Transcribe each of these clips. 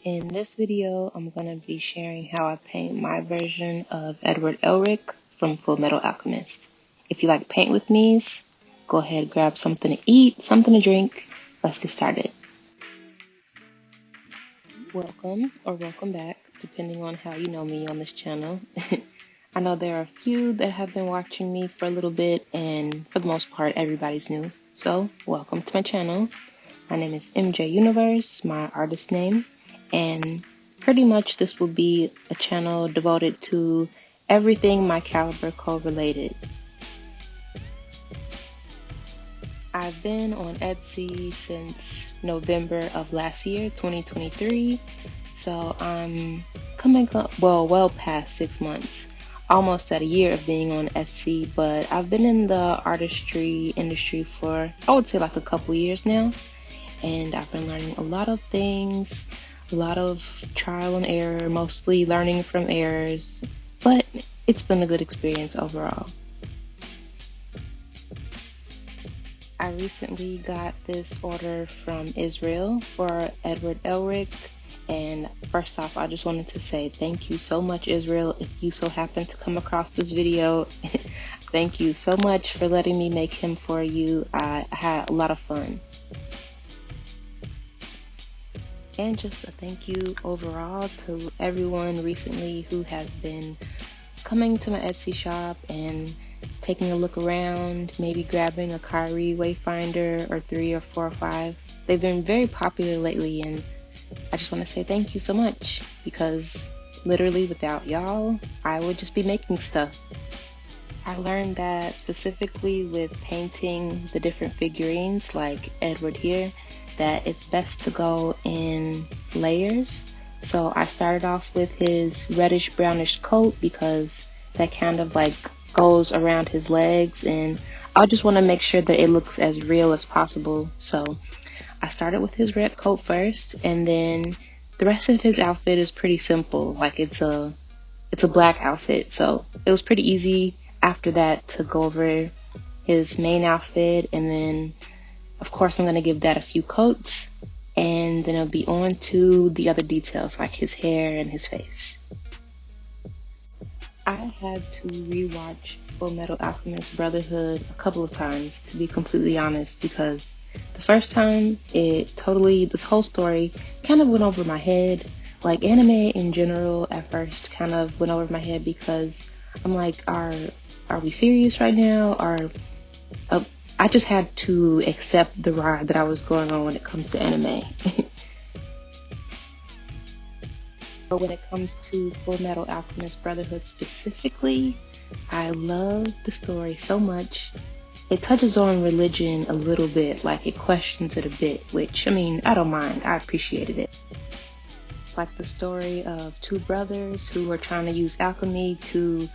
In this video, I'm going to be sharing how I paint my version of Edward Elric from Fullmetal Alchemist. If you like paint with me's, go ahead, grab something to eat, something to drink. Let's get started. Welcome or welcome back, depending on how you know me on this channel. I know there are a few that have been watching me for a little bit, and for the most part, everybody's new. So, welcome to my channel. My name is Emjay Universe, my artist name. And pretty much this will be a channel devoted to everything my caliber code related. I've been on Etsy since November of last year, 2023. So I'm coming up, well past 6 months, almost at a year of being on Etsy, but I've been in the artistry industry for, I would say, like a couple years now. And I've been learning a lot of things. A lot of trial and error, mostly learning from errors, but it's been a good experience overall. I recently got this order from Israel for Edward Elric, and first off, I just wanted to say thank you so much, Israel. If you so happen to come across this video, thank you so much for letting me make him for you. I had a lot of fun. And just a thank you overall to everyone recently who has been coming to my Etsy shop and taking a look around, maybe grabbing a Kyrie Wayfinder or 3 or 4 or 5. They've been very popular lately, and I just want to say thank you so much, because literally without y'all, I would just be making stuff. I learned that specifically with painting the different figurines like Edward here, that it's best to go in layers. So I started off with his reddish brownish coat because that kind of like goes around his legs, and I just want to make sure that it looks as real as possible. So I started with his red coat first, and then the rest of his outfit is pretty simple. Like it's a black outfit, so it was pretty easy after that to go over his main outfit, and then of course, I'm going to give that a few coats, and then I'll be on to the other details like his hair and his face. I had to rewatch Fullmetal Alchemist Brotherhood a couple of times, to be completely honest, because the first time this whole story kind of went over my head. Like anime in general at first kind of went over my head because I'm like, are we serious right now? I just had to accept the ride that I was going on when it comes to anime. But when it comes to Fullmetal Alchemist Brotherhood specifically, I love the story so much. It touches on religion a little bit, like it questions it a bit, which, I mean, I don't mind. I appreciated it. Like the story of two brothers who are trying to use alchemy to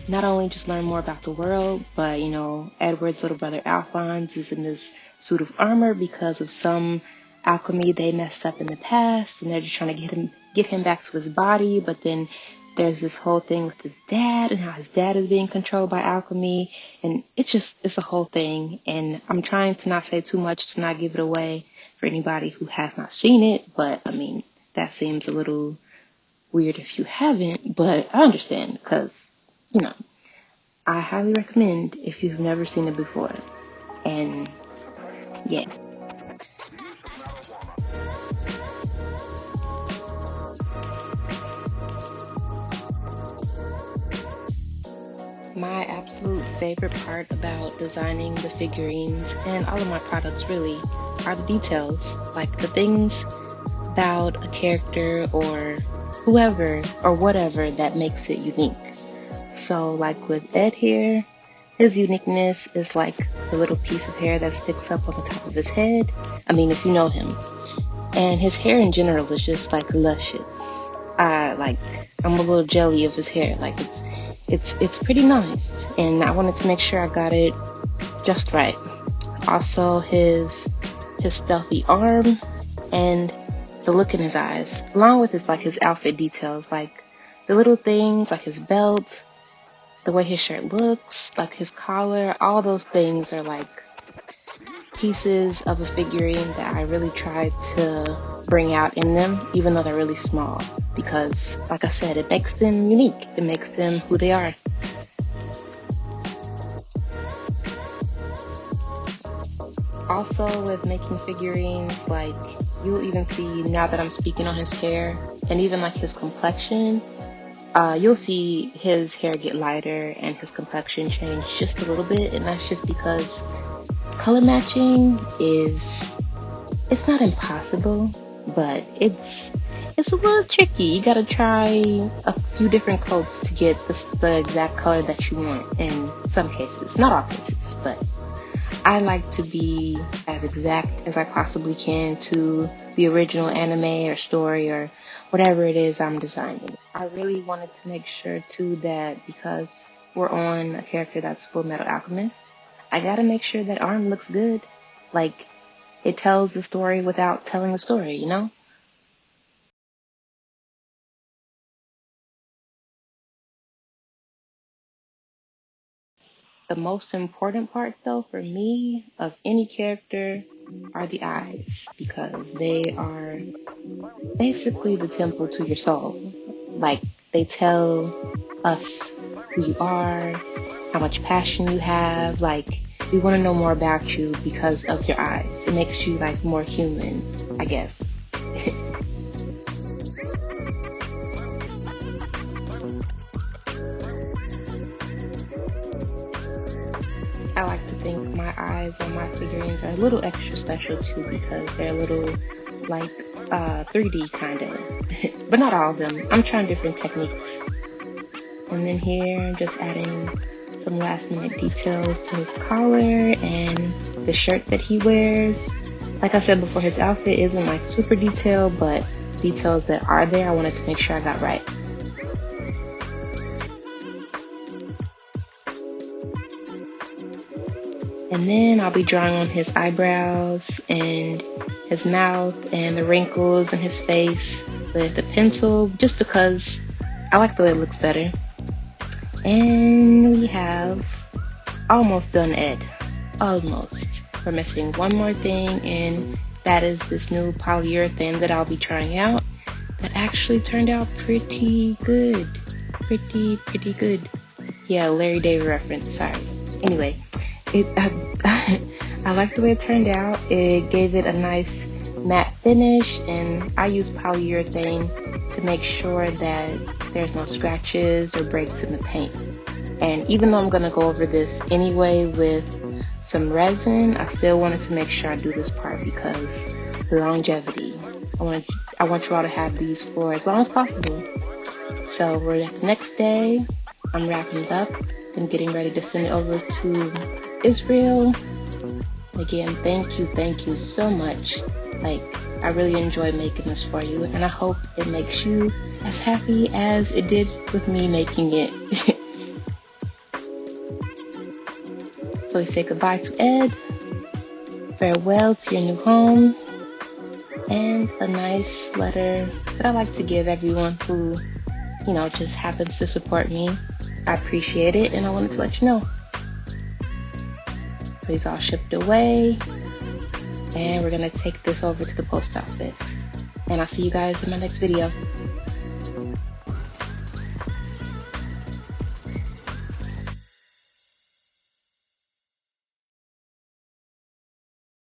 not only just learn more about the world, but, you know, Edward's little brother Alphonse is in this suit of armor because of some alchemy they messed up in the past, and they're just trying to get him back to his body. But then there's this whole thing with his dad and how his dad is being controlled by alchemy, and it's a whole thing. And I'm trying to not say too much to not give it away for anybody who has not seen it, but I mean, that seems a little weird if you haven't, but I understand, because you know, I highly recommend if you've never seen it before. And yeah. My absolute favorite part about designing the figurines and all of my products really are the details, like the things about a character or whoever or whatever that makes it unique. So like with Ed here, his uniqueness is like the little piece of hair that sticks up on the top of his head. I mean, if you know him. And his hair in general is just like luscious. I'm a little jelly of his hair. Like it's pretty nice. And I wanted to make sure I got it just right. Also his stealthy arm and the look in his eyes, along with his outfit details, like the little things like his belt, the way his shirt looks, like his collar, all those things are like pieces of a figurine that I really tried to bring out in them, even though they're really small, because like I said, it makes them unique. It makes them who they are. Also, with making figurines, like, you'll even see now that I'm speaking on his hair and even like his complexion, you'll see his hair get lighter and his complexion change just a little bit, and that's just because color matching it's not impossible, but it's a little tricky. You gotta try a few different coats to get the exact color that you want in some cases, not all cases, but I like to be as exact as I possibly can to the original anime or story or whatever it is I'm designing. I really wanted to make sure too that because we're on a character that's Fullmetal Alchemist, I gotta make sure that arm looks good. Like, it tells the story without telling the story, you know? The most important part, though, for me, of any character are the eyes, because they are basically the temple to your soul. Like, they tell us who you are, how much passion you have. Like, we want to know more about you because of your eyes. It makes you, like, more human, I guess. I like to think my eyes on my figurines are a little extra special too, because they're a little like 3D kind of, but not all of them. I'm trying different techniques. And then here I'm just adding some last minute details to his collar and the shirt that he wears. Like I said before, his outfit isn't like super detailed, but details that are there, I wanted to make sure I got right. And then I'll be drawing on his eyebrows and his mouth and the wrinkles in his face with a pencil, just because I like the way it looks better. And we have almost done Ed. Almost. We're missing one more thing, and that is this new polyurethane that I'll be trying out that actually turned out pretty good. Pretty good. Yeah, Larry David reference, sorry. Anyway, I like the way it turned out. It gave it a nice matte finish, and I use polyurethane to make sure that there's no scratches or breaks in the paint. And even though I'm going to go over this anyway with some resin, I still wanted to make sure I do this part because longevity. I want you all to have these for as long as possible. So we're at the next day. I'm wrapping it up and getting ready to send it over to Israel. Again, thank you so much. Like, I really enjoy making this for you, and I hope it makes you as happy as it did with me making it. So we say goodbye to Ed, farewell to your new home, and a nice letter that I like to give everyone who, just happens to support me. I appreciate it, and I wanted to let you know. So he's all shipped away, and we're gonna take this over to the post office. And I'll see you guys in my next video.